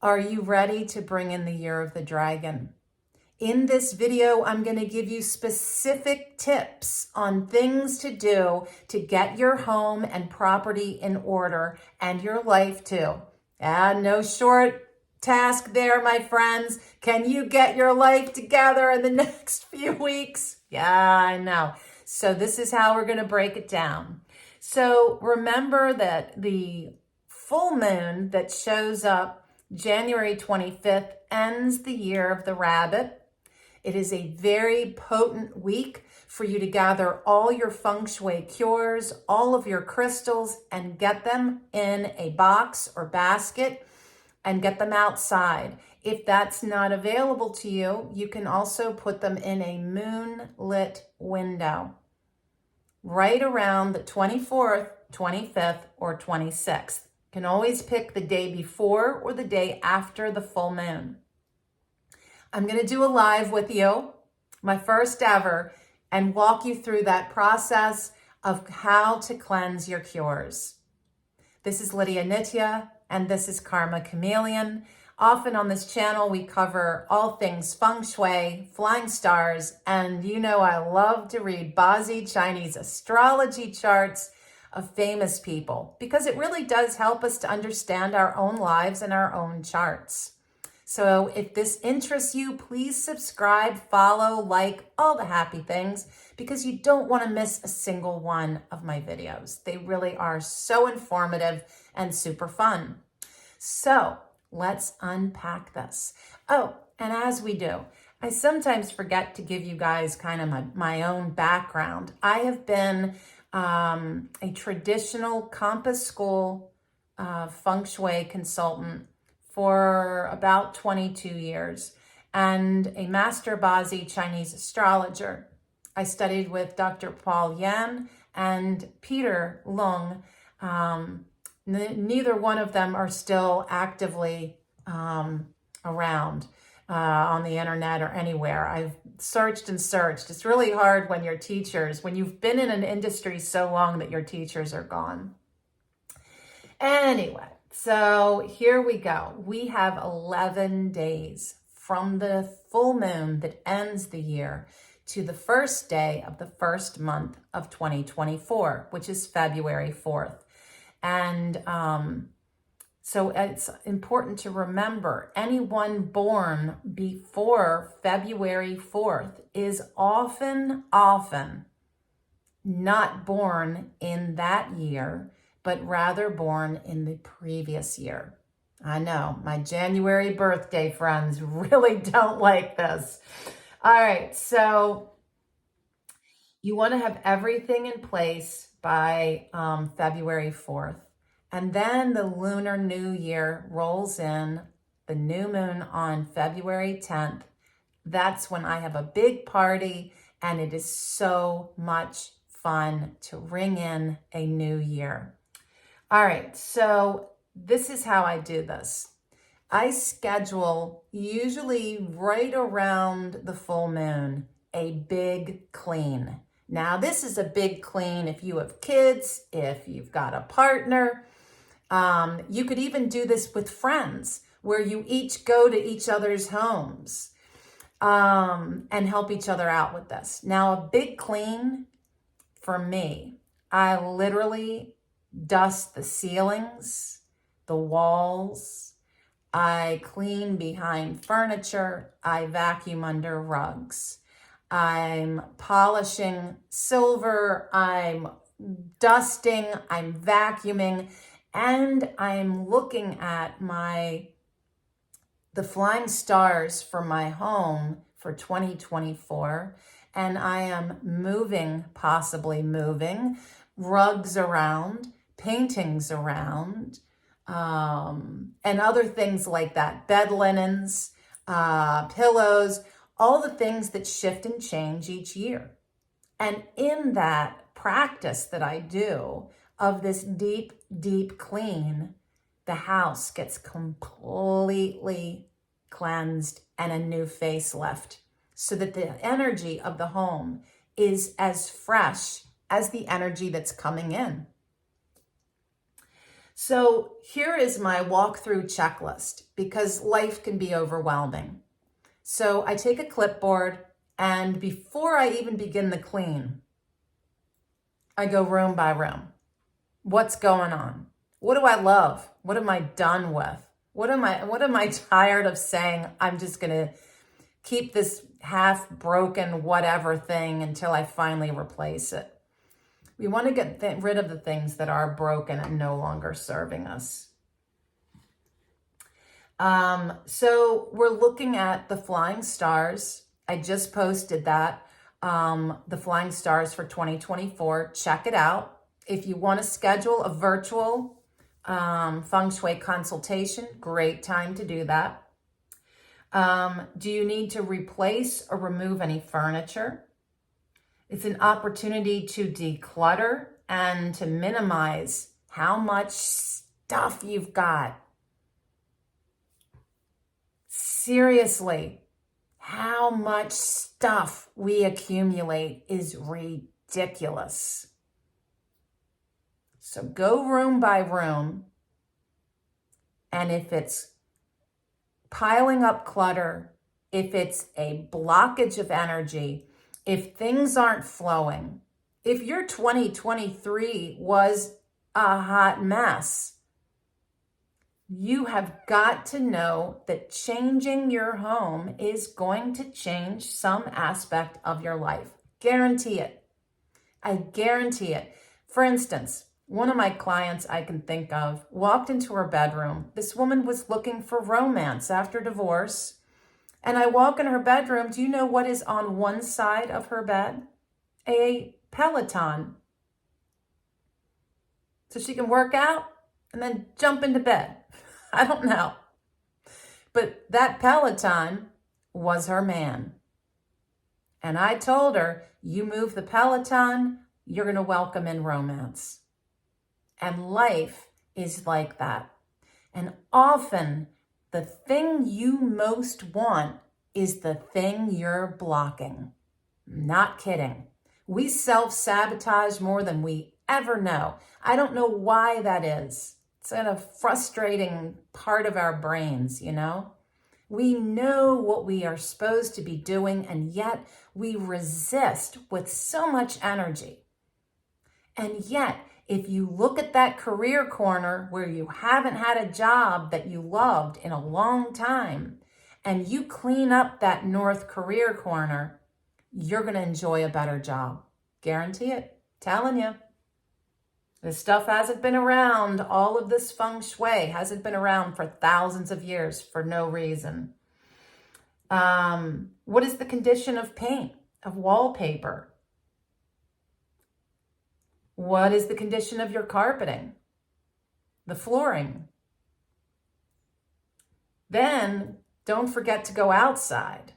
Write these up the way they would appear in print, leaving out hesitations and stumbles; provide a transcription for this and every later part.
Are you ready to bring in the year of the dragon? In this video, I'm going to give you specific tips on things to do to get your home and property in order and your life too. No short task there, my friends. Can you get your life together in the next few weeks? Yeah, I know. So this is how we're going to break it down. So remember that the full moon that shows up January 25th ends the year of the rabbit. It is a very potent week for you to gather all your Feng Shui cures, all of your crystals, and get them in a box or basket and get them outside. If that's not available to you, you can also put them in a moonlit window right around the 24th, 25th, or 26th. You can always pick the day before or the day after the full moon. I'm going to do a live with you, my first ever, and walk you through that process of how to cleanse your cures. This is Lydia Nitya, and this is Karma Chameleon. Often on this channel, we cover all things Feng Shui, flying stars, and you know I love to read Bazi Chinese astrology charts of famous people because it really does help us to understand our own lives and our own charts. So if this interests you, please subscribe, follow, like, all the happy things, because you don't want to miss a single one of my videos. They really are so informative and super fun. So let's unpack this. Oh, and as we do, I sometimes forget to give you guys kind of my own background. I have been a traditional Compass School Feng Shui consultant for about 22 years and a master Bazi Chinese astrologer. I studied with Dr. Paul Yan and Peter Lung. Neither one of them are still actively around on the internet or anywhere. I've searched and searched. It's really hard when your teachers, when you've been in an industry so long that your teachers are gone. Anyway, so here we go. We have 11 days from the full moon that ends the year to the first day of the first month of 2024, which is February 4th. And so it's important to remember anyone born before February 4th is often not born in that year, but rather born in the previous year. I know, my January birthday friends really don't like this. All right, so you want to have everything in place by February 4th. And then the Lunar New Year rolls in, the new moon on February 10th. That's when I have a big party, and it is so much fun to ring in a new year. All right, so this is how I do this. I schedule, usually right around the full moon, a big clean. Now, this is a big clean if you have kids, if you've got a partner. You could even do this with friends, where you each go to each other's homes and help each other out with this. Now, a big clean, for me, I literally dust the ceilings, the walls, I clean behind furniture, I vacuum under rugs. I'm polishing silver, I'm dusting, I'm vacuuming, and I'm looking at the flying stars for my home for 2024, and I am possibly moving rugs around, paintings around, and other things like that, bed linens, pillows, all the things that shift and change each year. And in that practice that I do of this deep, deep clean, the house gets completely cleansed and a new facelift so that the energy of the home is as fresh as the energy that's coming in. So here is my walkthrough checklist because life can be overwhelming. So I take a clipboard, and before I even begin the clean, I go room by room. What's going on? What do I love? What am I done with? What am I tired of saying? I'm just going to keep this half broken whatever thing until I finally replace it. We want to get rid of the things that are broken and no longer serving us. So we're looking at the flying stars. I just posted that, the flying stars for 2024. Check it out. If you want to schedule a virtual Feng Shui consultation, great time to do that. Do you need to replace or remove any furniture? It's an opportunity to declutter and to minimize how much stuff you've got. Seriously, how much stuff we accumulate is ridiculous. So go room by room, and if it's piling up clutter, if it's a blockage of energy, if things aren't flowing, if your 2023 was a hot mess, you have got to know that changing your home is going to change some aspect of your life. Guarantee it. I guarantee it. For instance, one of my clients I can think of walked into her bedroom. This woman was looking for romance after divorce. And I walk in her bedroom. Do you know what is on one side of her bed? A Peloton. So she can work out and then jump into bed. I don't know. But that Peloton was her man. And I told her, you move the Peloton, you're going to welcome in romance. And life is like that. And often the thing you most want is the thing you're blocking. Not kidding. We self-sabotage more than we ever know. I don't know why that is. It's a frustrating part of our brains, you know? We know what we are supposed to be doing, and yet we resist with so much energy. And yet, if you look at that career corner where you haven't had a job that you loved in a long time, and you clean up that north career corner, you're going to enjoy a better job. Guarantee it. Telling you. This stuff hasn't been around. All of this Feng Shui hasn't been around for thousands of years for no reason. What is the condition of paint, of wallpaper? What is the condition of your carpeting, the flooring? Then don't forget to go outside.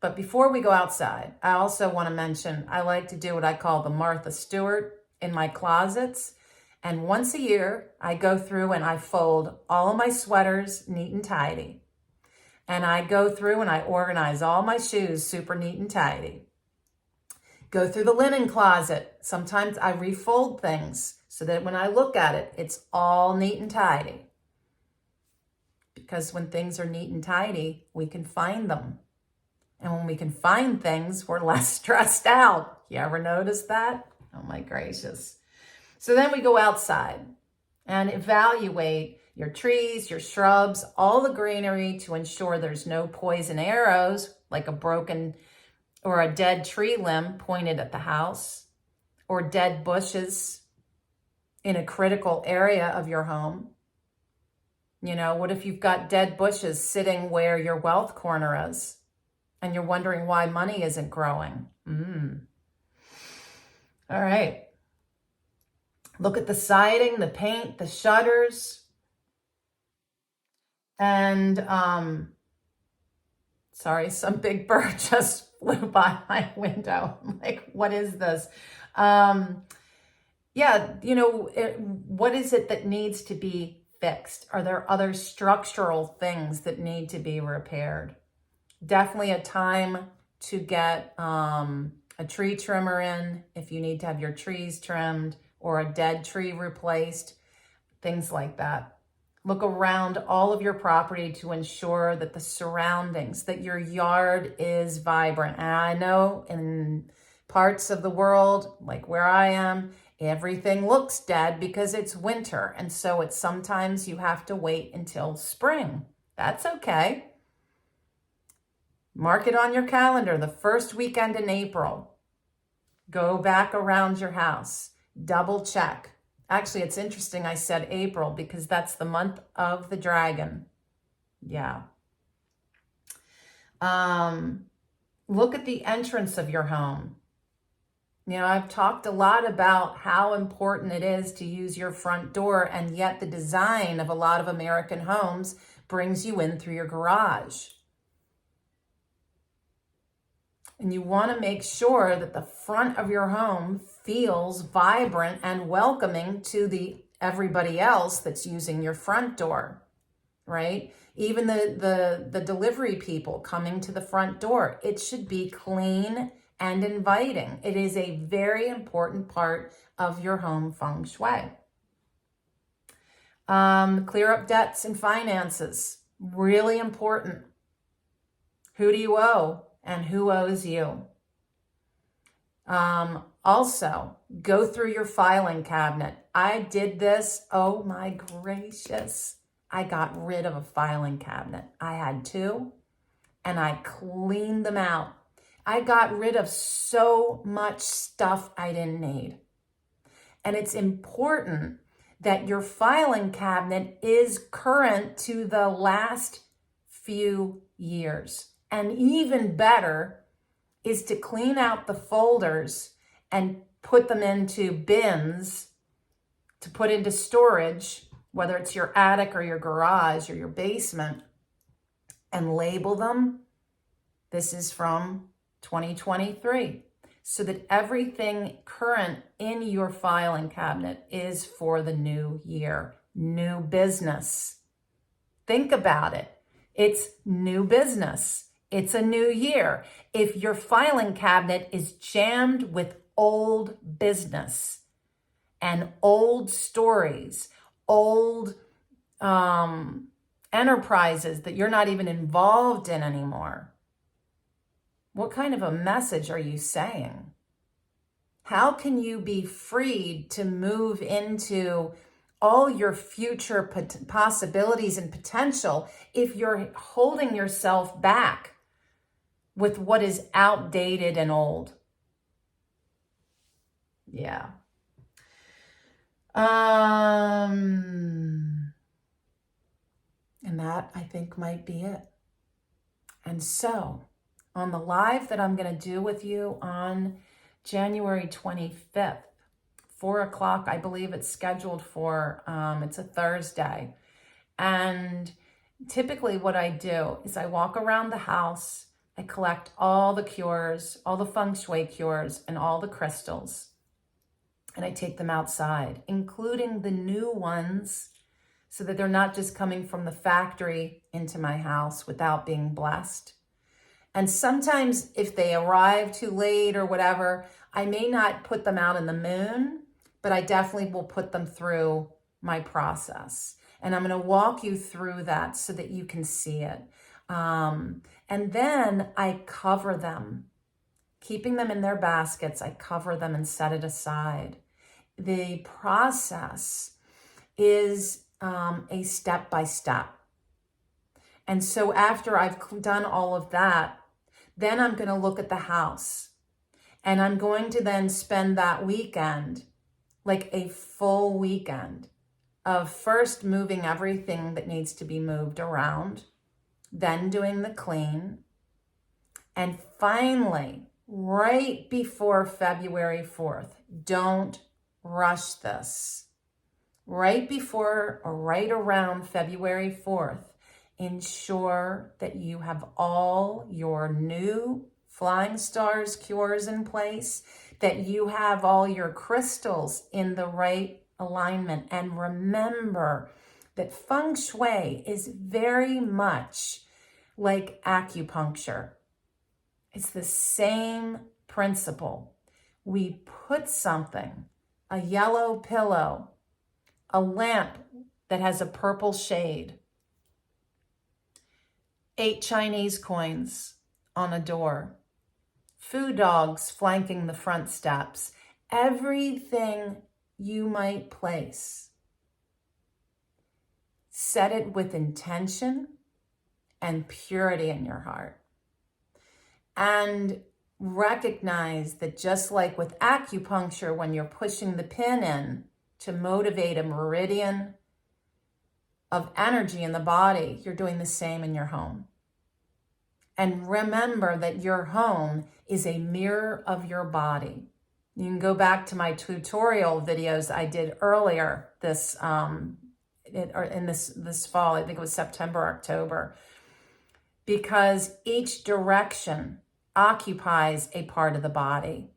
But before we go outside, I also want to mention I like to do what I call the Martha Stewart in my closets. And once a year, I go through and I fold all of my sweaters neat and tidy. And I go through and I organize all my shoes super neat and tidy. Go through the linen closet. Sometimes I refold things so that when I look at it, it's all neat and tidy. Because when things are neat and tidy, we can find them. And when we can find things, we're less stressed out. You ever notice that? Oh my gracious. So then we go outside and evaluate your trees, your shrubs, all the greenery to ensure there's no poison arrows like a broken or a dead tree limb pointed at the house, or dead bushes in a critical area of your home. You know, what if you've got dead bushes sitting where your wealth corner is and you're wondering why money isn't growing? All right. Look at the siding, the paint, the shutters. And, sorry, some big bird just flew by my window. I'm like, what is this? Yeah, you know, what is it that needs to be fixed? Are there other structural things that need to be repaired? Definitely a time to get a tree trimmer in if you need to have your trees trimmed or a dead tree replaced. things like that. Look around all of your property to ensure that the surroundings, that your yard is vibrant. And I know in parts of the world, like where I am, everything looks dead because it's winter. And so it's sometimes you have to wait until spring. That's okay. Mark it on your calendar, the first weekend in April. Go back around your house, double check. Actually, it's interesting I said April because that's the month of the dragon. Yeah. Look at the entrance of your home. You know, I've talked a lot about how important it is to use your front door, and yet the design of a lot of American homes brings you in through your garage. And you want to make sure that the front of your home feels vibrant and welcoming to everybody else that's using your front door, right? Even the delivery people coming to the front door, it should be clean and inviting. It is a very important part of your home feng shui. Clear up debts and finances, really important. Who do you owe? And who owes you? Also, go through your filing cabinet. I did this. Oh my gracious. I got rid of a filing cabinet. I had two, and I cleaned them out. I got rid of so much stuff I didn't need. And it's important that your filing cabinet is current to the last few years. And even better is to clean out the folders and put them into bins to put into storage, whether it's your attic or your garage or your basement, and label them. This is from 2023, so that everything current in your filing cabinet is for the new year, new business. Think about it. It's new business. It's a new year. If your filing cabinet is jammed with old business and old stories, old enterprises that you're not even involved in anymore, what kind of a message are you saying? How can you be freed to move into all your future possibilities and potential if you're holding yourself back with what is outdated and old? Yeah. And that, I think, might be it. And so, on the live that I'm going to do with you on January 25th, 4 o'clock, I believe it's scheduled for, it's a Thursday. And typically what I do is I walk around the house, I collect all the cures, all the feng shui cures, and all the crystals, and I take them outside, including the new ones, so that they're not just coming from the factory into my house without being blessed. And sometimes if they arrive too late or whatever, I may not put them out in the moon, but I definitely will put them through my process. And I'm going to walk you through that so that you can see it. And then I cover them, keeping them in their baskets. I cover them and set it aside. The process is a step-by-step. And so after I've done all of that, then I'm going to look at the house. And I'm going to then spend that weekend, like a full weekend, of first moving everything that needs to be moved around, then doing the clean, and finally, right before February 4th, don't rush this. Right before or right around February 4th, ensure that you have all your new Flying Stars cures in place, that you have all your crystals in the right alignment. And remember that Feng Shui is very much like acupuncture. It's the same principle. We put something, a yellow pillow, a lamp that has a purple shade, 8 Chinese coins on a door, food dogs flanking the front steps, everything you might place. Set it with intention and purity in your heart. And recognize that just like with acupuncture, when you're pushing the pin in to motivate a meridian of energy in the body, you're doing the same in your home. And remember that your home is a mirror of your body. You can go back to my tutorial videos I did earlier this fall. I think it was September, October, because each direction occupies a part of the body,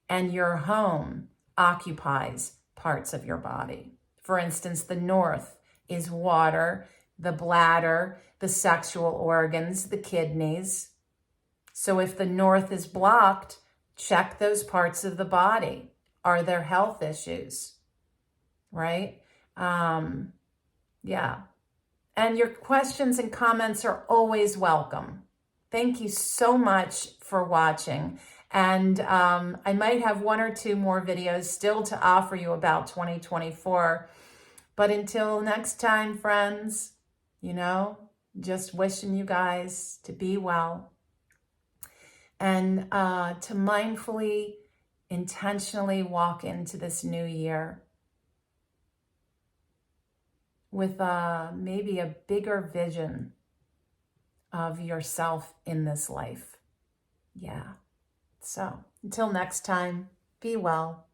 and your home occupies parts of your body. For instance, the north is water, the bladder, the sexual organs, the kidneys. So if the north is blocked, check those parts of the body. Are there health issues? Right? Yeah. And your questions and comments are always welcome. Thank you so much for watching. And I might have 1 or 2 more videos still to offer you about 2024. But until next time, friends, just wishing you guys to be well and to mindfully, intentionally walk into this new year with maybe a bigger vision of yourself in this life. Yeah. So until next time, be well.